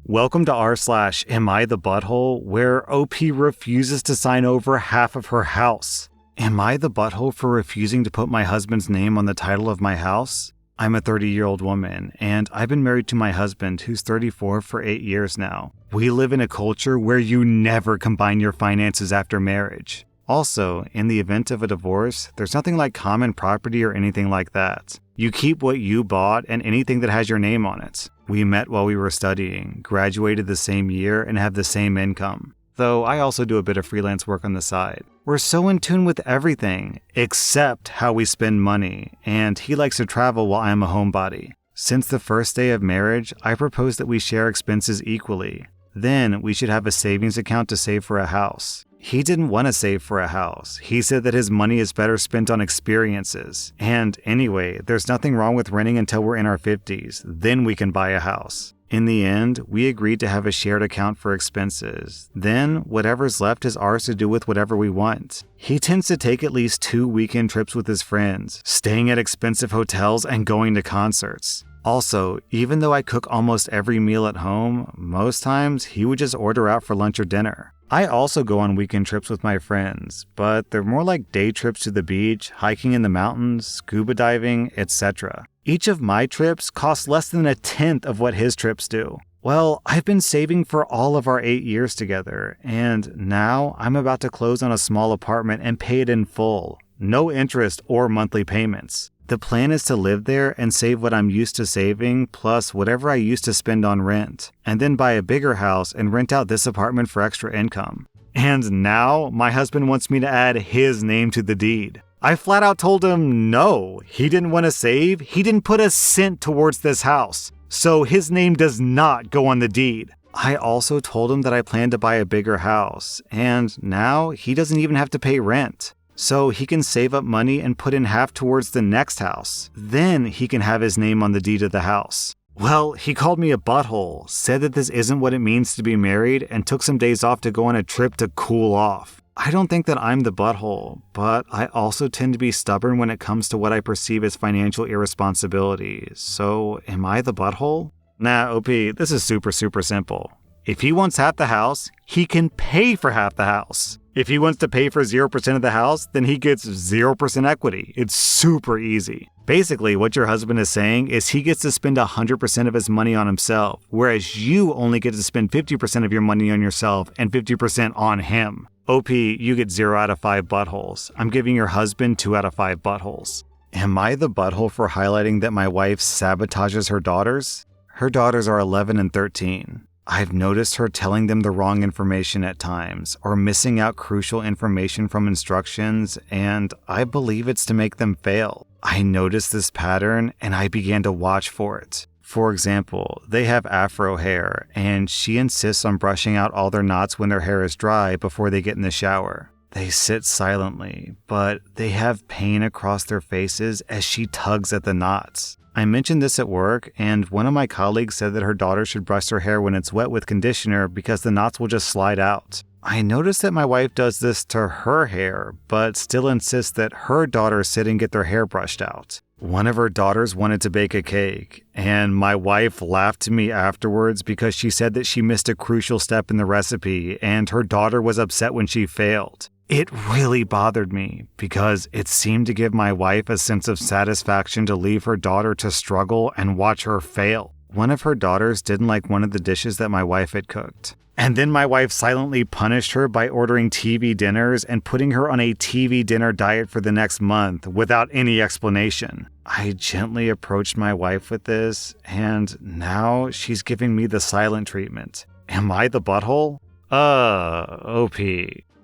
Welcome to rSlash Am I the Butthole, where OP refuses to sign over half of her house. Am I the butthole for refusing to put my husband's name on the title of my house? I'm a 30-year-old woman, and I've been married to my husband, who's 34, for 8 years now. We live in a culture where you never combine your finances after marriage. Also, in the event of a divorce, there's nothing like common property or anything like that. You keep what you bought and anything that has your name on it. We met while we were studying, graduated the same year, and have the same income. Though I also do a bit of freelance work on the side. We're so in tune with everything, except how we spend money, and he likes to travel while I'm a homebody. Since the first day of marriage, I proposed that we share expenses equally. Then we should have a savings account to save for a house. He didn't want to save for a house. He said that his money is better spent on experiences. And anyway, there's nothing wrong with renting until we're in our 50s. Then we can buy a house. In the end, we agreed to have a shared account for expenses. Then, whatever's left is ours to do with whatever we want. He tends to take at least 2 weekend trips with his friends, staying at expensive hotels and going to concerts. Also, even though I cook almost every meal at home, most times he would just order out for lunch or dinner. I also go on weekend trips with my friends, but they're more like day trips to the beach, hiking in the mountains, scuba diving, etc. Each of my trips costs less than 1/10 of what his trips do. Well, I've been saving for all of our 8 years together, and now I'm about to close on a small apartment and pay it in full. No interest or monthly payments. The plan is to live there and save what I'm used to saving, plus whatever I used to spend on rent, and then buy a bigger house and rent out this apartment for extra income. And now, my husband wants me to add his name to the deed. I flat out told him no, he didn't want to save, he didn't put a cent towards this house, so his name does not go on the deed. I also told him that I plan to buy a bigger house, and now he doesn't even have to pay rent. So he can save up money and put in half towards the next house. Then he can have his name on the deed of the house. Well, he called me a butthole, said that this isn't what it means to be married, and took some days off to go on a trip to cool off. I don't think that I'm the butthole, but I also tend to be stubborn when it comes to what I perceive as financial irresponsibility. So, am I the butthole? Nah, OP, this is super simple. If he wants half the house, he can pay for half the house. If he wants to pay for 0% of the house, then he gets 0% equity. It's super easy. Basically, what your husband is saying is he gets to spend 100% of his money on himself, whereas you only get to spend 50% of your money on yourself and 50% on him. OP, you get 0 out of 5 buttholes. I'm giving your husband 2 out of 5 buttholes. Am I the butthole for highlighting that my wife sabotages her daughters? Her daughters are 11 and 13. I've noticed her telling them the wrong information at times, or missing out crucial information from instructions, and I believe it's to make them fail. I noticed this pattern, and I began to watch for it. For example, they have afro hair, and she insists on brushing out all their knots when their hair is dry before they get in the shower. They sit silently, but they have pain across their faces as she tugs at the knots. I mentioned this at work, and one of my colleagues said that her daughter should brush her hair when it's wet with conditioner because the knots will just slide out. I noticed that my wife does this to her hair, but still insists that her daughters sit and get their hair brushed out. One of her daughters wanted to bake a cake, and my wife laughed at me afterwards because she said that she missed a crucial step in the recipe, and her daughter was upset when she failed. It really bothered me because it seemed to give my wife a sense of satisfaction to leave her daughter to struggle and watch her fail. One of her daughters didn't like one of the dishes that my wife had cooked. And then my wife silently punished her by ordering TV dinners and putting her on a TV dinner diet for the next month without any explanation. I gently approached my wife with this, and now she's giving me the silent treatment. Am I the butthole? OP.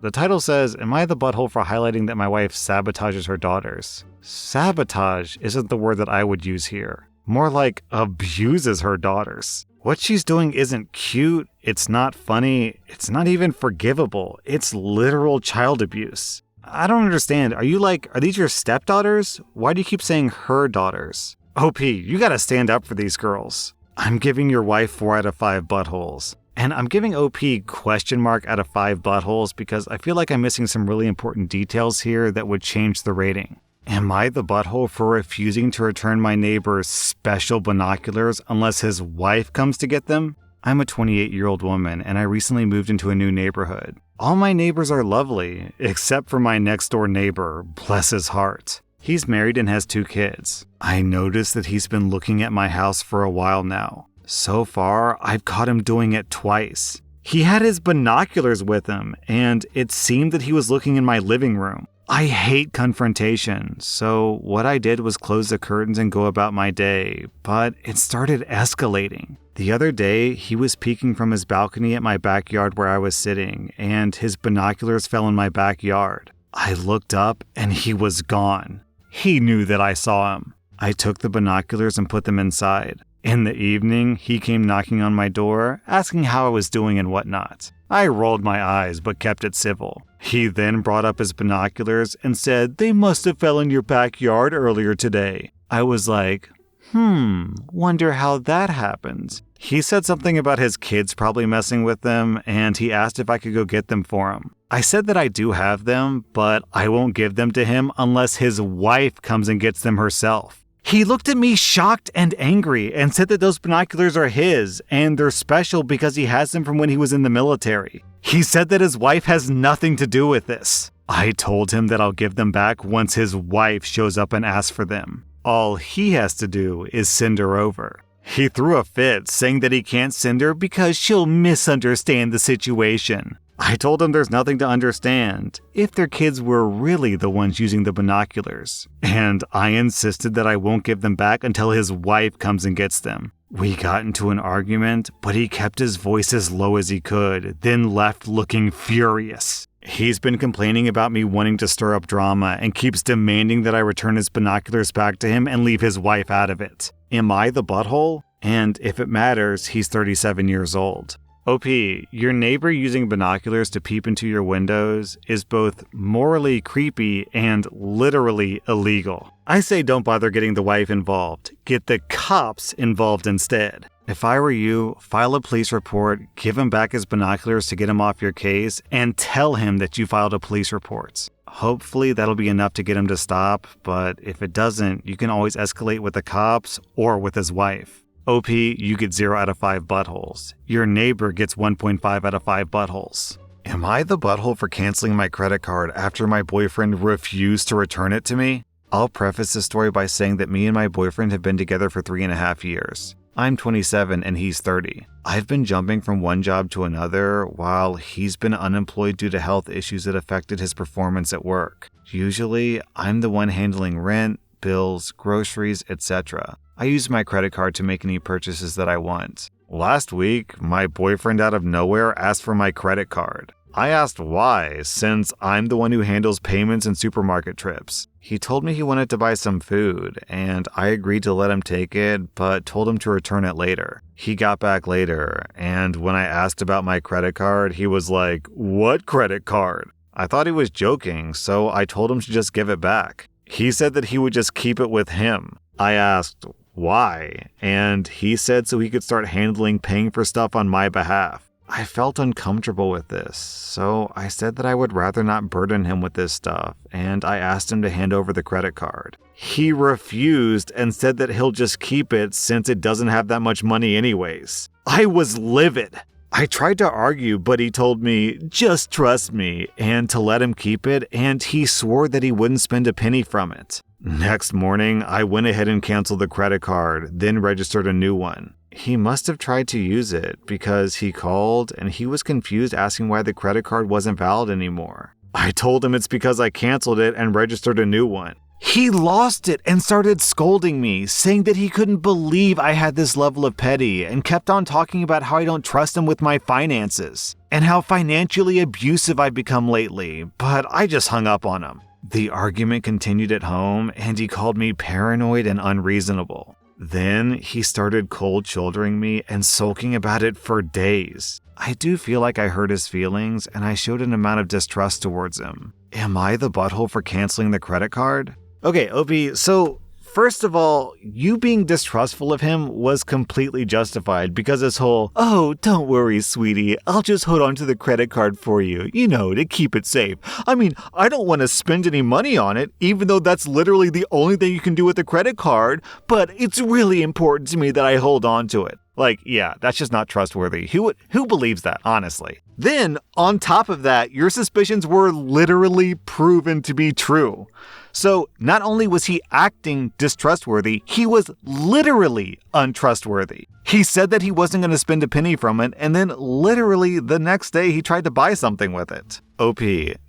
The title says, Am I the butthole for highlighting that my wife sabotages her daughters? Sabotage isn't the word that I would use here. More like abuses her daughters. What she's doing isn't cute, it's not funny, it's not even forgivable. It's literal child abuse. I don't understand. Are these your stepdaughters? Why do you keep saying her daughters? OP, you gotta stand up for these girls. I'm giving your wife 4 out of 5 buttholes. And I'm giving OP question mark out of 5 buttholes because I feel like I'm missing some really important details here that would change the rating. Am I the butthole for refusing to return my neighbor's special binoculars unless his wife comes to get them? I'm a 28-year-old woman and I recently moved into a new neighborhood. All my neighbors are lovely, except for my next-door neighbor, bless his heart. He's married and has 2 kids. I noticed that he's been looking at my house for a while now. So far, I've caught him doing it twice. He had his binoculars with him, and it seemed that he was looking in my living room. I hate confrontation, so what I did was close the curtains and go about my day, but it started escalating. The other day, he was peeking from his balcony at my backyard where I was sitting, and his binoculars fell in my backyard. I looked up, and he was gone. He knew that I saw him. I took the binoculars and put them inside. In the evening, he came knocking on my door, asking how I was doing and whatnot. I rolled my eyes, but kept it civil. He then brought up his binoculars and said, "They must have fell in your backyard earlier today." I was like, wonder how that happened. He said something about his kids probably messing with them, and he asked if I could go get them for him. I said that I do have them, but I won't give them to him unless his wife comes and gets them herself. He looked at me shocked and angry and said that those binoculars are his and they're special because he has them from when he was in the military. He said that his wife has nothing to do with this. I told him that I'll give them back once his wife shows up and asks for them. All he has to do is send her over. He threw a fit, saying that he can't send her because she'll misunderstand the situation. I told him there's nothing to understand if their kids were really the ones using the binoculars. And I insisted that I won't give them back until his wife comes and gets them. We got into an argument, but he kept his voice as low as he could, then left looking furious. He's been complaining about me wanting to stir up drama and keeps demanding that I return his binoculars back to him and leave his wife out of it. Am I the butthole? And if it matters, he's 37 years old. OP, your neighbor using binoculars to peep into your windows is both morally creepy and literally illegal. I say don't bother getting the wife involved. Get the cops involved instead. If I were you, file a police report, give him back his binoculars to get him off your case, and tell him that you filed a police report. Hopefully that'll be enough to get him to stop, but if it doesn't, you can always escalate with the cops or with his wife. OP, you get 0 out of 5 buttholes. Your neighbor gets 1.5 out of 5 buttholes. Am I the butthole for canceling my credit card after my boyfriend refused to return it to me? I'll preface this story by saying that me and my boyfriend have been together for 3.5 years. I'm 27 and he's 30. I've been jumping from one job to another while he's been unemployed due to health issues that affected his performance at work. Usually, I'm the one handling rent, bills, groceries, etc. I use my credit card to make any purchases that I want. Last week, my boyfriend out of nowhere asked for my credit card. I asked why, since I'm the one who handles payments and supermarket trips. He told me he wanted to buy some food, and I agreed to let him take it, but told him to return it later. He got back later, and when I asked about my credit card, he was like, "What credit card?" I thought he was joking, so I told him to just give it back. He said that he would just keep it with him. I asked why, and he said so he could start handling paying for stuff on my behalf. I felt uncomfortable with this, so I said that I would rather not burden him with this stuff, and I asked him to hand over the credit card. He refused and said that he'll just keep it since it doesn't have that much money anyways. I was livid. I tried to argue, but he told me, "Just trust me," and to let him keep it, and he swore that he wouldn't spend a penny from it. Next morning, I went ahead and canceled the credit card, then registered a new one. He must have tried to use it because he called and he was confused asking why the credit card wasn't valid anymore. I told him it's because I canceled it and registered a new one. He lost it and started scolding me, saying that he couldn't believe I had this level of petty and kept on talking about how I don't trust him with my finances and how financially abusive I've become lately, but I just hung up on him. The argument continued at home and he called me paranoid and unreasonable. Then he started cold shouldering me and sulking about it for days. I do feel like I hurt his feelings and I showed an amount of distrust towards him. Am I the butthole for canceling the credit card? Okay, OP, so first of all, you being distrustful of him was completely justified because this whole, "Oh, don't worry, sweetie, I'll just hold on to the credit card for you, to keep it safe. I mean, I don't want to spend any money on it, even though that's literally the only thing you can do with a credit card, but it's really important to me that I hold on to it." Like, yeah, that's just not trustworthy. Who believes that, honestly? Then, on top of that, your suspicions were literally proven to be true. So, not only was he acting distrustworthy, he was literally untrustworthy. He said that he wasn't going to spend a penny from it, and then literally the next day he tried to buy something with it. OP,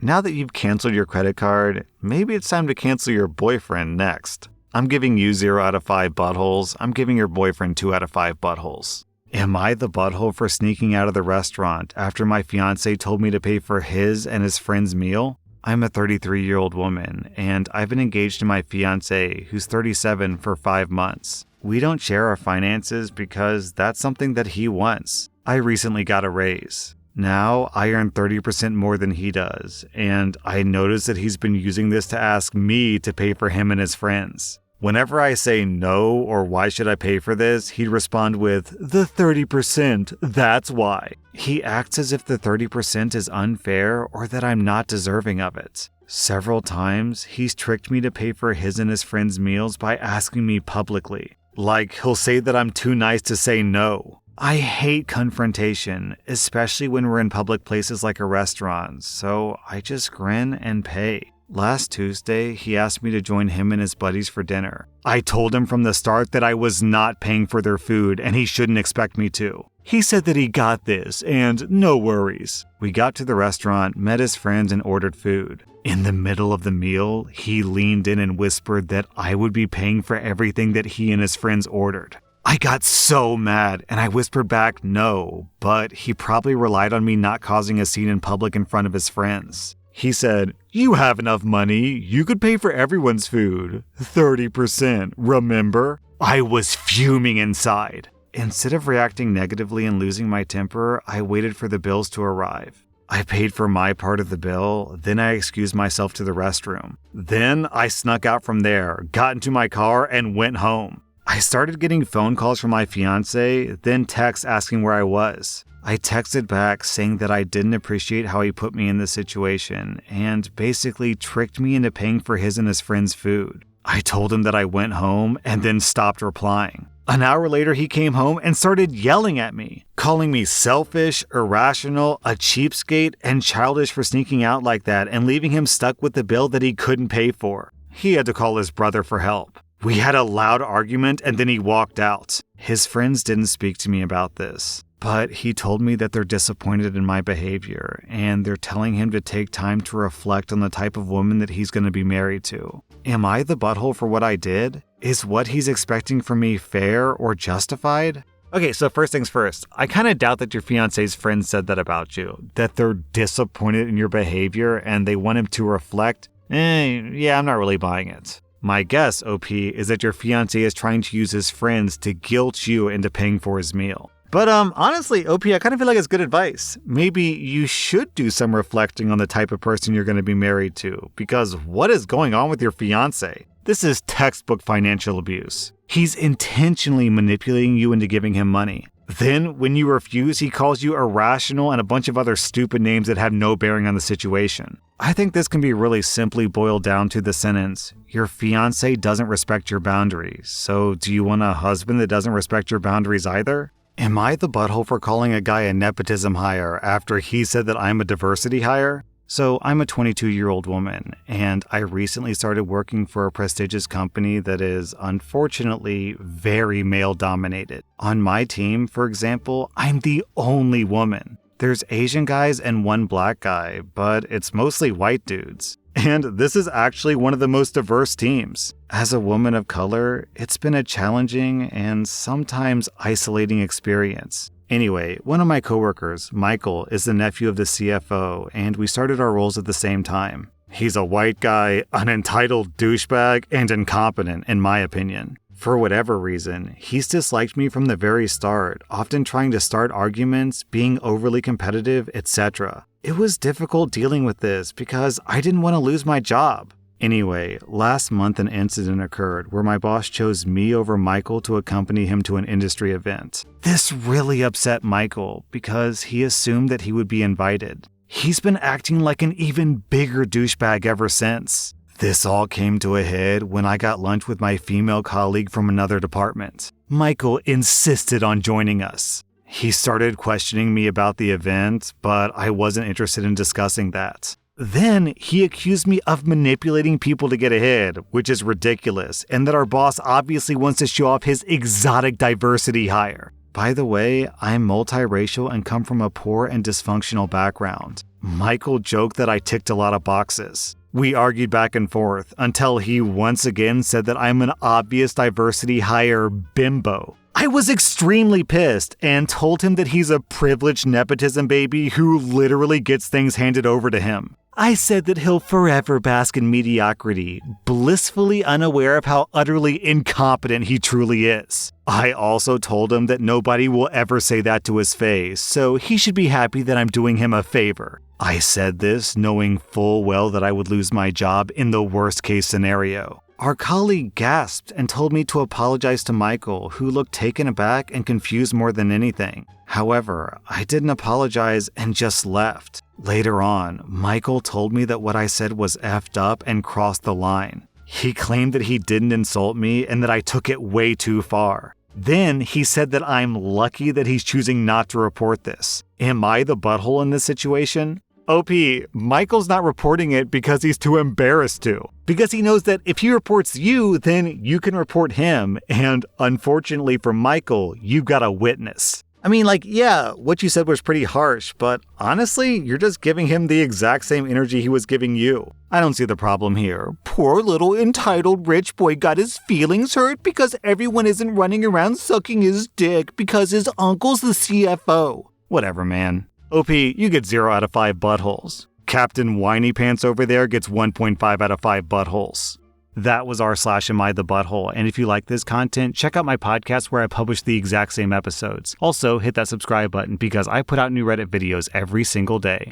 now that you've canceled your credit card, maybe it's time to cancel your boyfriend next. I'm giving you 0 out of 5 buttholes. I'm giving your boyfriend 2 out of 5 buttholes. Am I the butthole for sneaking out of the restaurant after my fiancé told me to pay for his and his friend's meal? I'm a 33-year-old woman, and I've been engaged to my fiancé, who's 37, for 5 months. We don't share our finances because that's something that he wants. I recently got a raise. Now I earn 30% more than he does, and I notice that he's been using this to ask me to pay for him and his friends. Whenever I say no or why should I pay for this, he'd respond with, the 30%, that's why. He acts as if the 30% is unfair or that I'm not deserving of it. Several times, he's tricked me to pay for his and his friends' meals by asking me publicly. Like, he'll say that I'm too nice to say no. I hate confrontation, especially when we're in public places like a restaurant, so I just grin and pay. Last Tuesday, he asked me to join him and his buddies for dinner. I told him from the start that I was not paying for their food and he shouldn't expect me to. He said that he got this and no worries. We got to the restaurant, met his friends, and ordered food. In the middle of the meal, he leaned in and whispered that I would be paying for everything that he and his friends ordered. I got so mad and I whispered back no, but he probably relied on me not causing a scene in public in front of his friends. He said, you have enough money, you could pay for everyone's food. 30%, remember? I was fuming inside. Instead of reacting negatively and losing my temper, I waited for the bills to arrive. I paid for my part of the bill, then I excused myself to the restroom. Then I snuck out from there, got into my car, and went home. I started getting phone calls from my fiancé, then texts asking where I was. I texted back saying that I didn't appreciate how he put me in this situation and basically tricked me into paying for his and his friends' food. I told him that I went home and then stopped replying. An hour later, he came home and started yelling at me, calling me selfish, irrational, a cheapskate, and childish for sneaking out like that and leaving him stuck with the bill that he couldn't pay for. He had to call his brother for help. We had a loud argument and then he walked out. His friends didn't speak to me about this, but he told me that they're disappointed in my behavior and they're telling him to take time to reflect on the type of woman that he's going to be married to. Am I the butthole for what I did? Is what he's expecting from me fair or justified? Okay, so first things first, I kind of doubt that your fiancé's friends said that about you, that they're disappointed in your behavior and they want him to reflect. Yeah, I'm not really buying it. My guess, OP, is that your fiancé is trying to use his friends to guilt you into paying for his meal. But honestly, OP, I kind of feel like it's good advice. Maybe you should do some reflecting on the type of person you're going to be married to, because what is going on with your fiancé? This is textbook financial abuse. He's intentionally manipulating you into giving him money. Then, when you refuse, he calls you irrational and a bunch of other stupid names that have no bearing on the situation. I think this can be really simply boiled down to the sentence, your fiancé doesn't respect your boundaries, so do you want a husband that doesn't respect your boundaries either? Am I the butthole for calling a guy a nepotism hire after he said that I'm a diversity hire? So I'm a 22-year-old woman, and I recently started working for a prestigious company that is, unfortunately, very male-dominated. On my team, for example, I'm the only woman. There's Asian guys and one black guy, but it's mostly white dudes. And this is actually one of the most diverse teams. As a woman of color, it's been a challenging and sometimes isolating experience. Anyway, one of my coworkers, Michael, is the nephew of the CFO, and we started our roles at the same time. He's a white guy, an entitled douchebag, and incompetent, in my opinion. For whatever reason, he's disliked me from the very start, often trying to start arguments, being overly competitive, etc. It was difficult dealing with this because I didn't want to lose my job. Anyway, last month an incident occurred where my boss chose me over Michael to accompany him to an industry event. This really upset Michael because he assumed that he would be invited. He's been acting like an even bigger douchebag ever since. This all came to a head when I got lunch with my female colleague from another department. Michael insisted on joining us. He started questioning me about the event, but I wasn't interested in discussing that. Then he accused me of manipulating people to get ahead, which is ridiculous, and that our boss obviously wants to show off his exotic diversity hire. By the way, I'm multiracial and come from a poor and dysfunctional background. Michael joked that I ticked a lot of boxes. We argued back and forth until he once again said that I'm an obvious diversity hire bimbo. I was extremely pissed and told him that he's a privileged nepotism baby who literally gets things handed over to him. I said that he'll forever bask in mediocrity, blissfully unaware of how utterly incompetent he truly is. I also told him that nobody will ever say that to his face, so he should be happy that I'm doing him a favor. I said this knowing full well that I would lose my job in the worst case scenario. Our colleague gasped and told me to apologize to Michael, who looked taken aback and confused more than anything. However, I didn't apologize and just left. Later on, Michael told me that what I said was effed up and crossed the line. He claimed that he didn't insult me and that I took it way too far. Then he said that I'm lucky that he's choosing not to report this. Am I the butthole in this situation? OP, Michael's not reporting it because he's too embarrassed to. Because he knows that if he reports you, then you can report him, and unfortunately for Michael, you've got a witness. I mean, yeah, what you said was pretty harsh, but honestly, you're just giving him the exact same energy he was giving you. I don't see the problem here. Poor little entitled rich boy got his feelings hurt because everyone isn't running around sucking his dick because his uncle's the CFO. Whatever, man. OP, you get 0 out of 5 buttholes. Captain Whiny Pants over there gets 1.5 out of 5 buttholes. That was rSlash Butthole, and if you like this content, check out my podcast where I publish the exact same episodes. Also, hit that subscribe button because I put out new Reddit videos every single day.